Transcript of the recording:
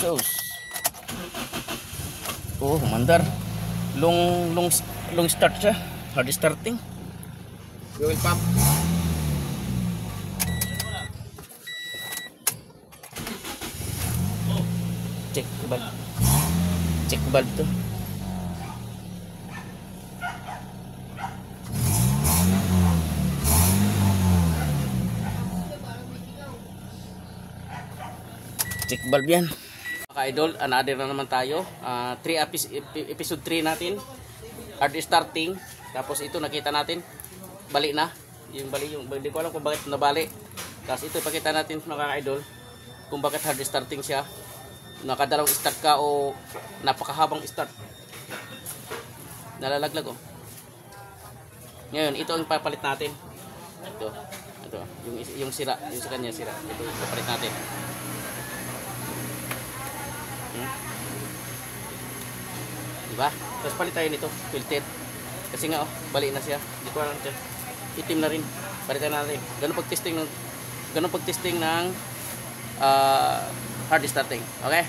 Sus. Oh, mandar. Long start siya. Hard starting. Fuel pump. Check valve. Check valve to. Check valve yan. Mga idol, another na naman tayo. Episode 3 natin. Hard starting. Tapos ito nakita natin. Bali na. Hindi ko alam kung bakit nabali. Tapos ito ipakita natin mga idol kung bakit hard starting siya. Nakadalawang start ka o napakahabang start. Nalalaglag oh. Ngayon, ito ang papalit natin. Ito. Yung sira, yung sa kanya sira. Ito yung papalit natin. Diba? Tapos palit tayo nito, filtered. Kasi nga oh, bali na siya. Hindi ko alam siya. Itim na rin. Palitan natin. Ganun pag-testing ng hard starting. Okay?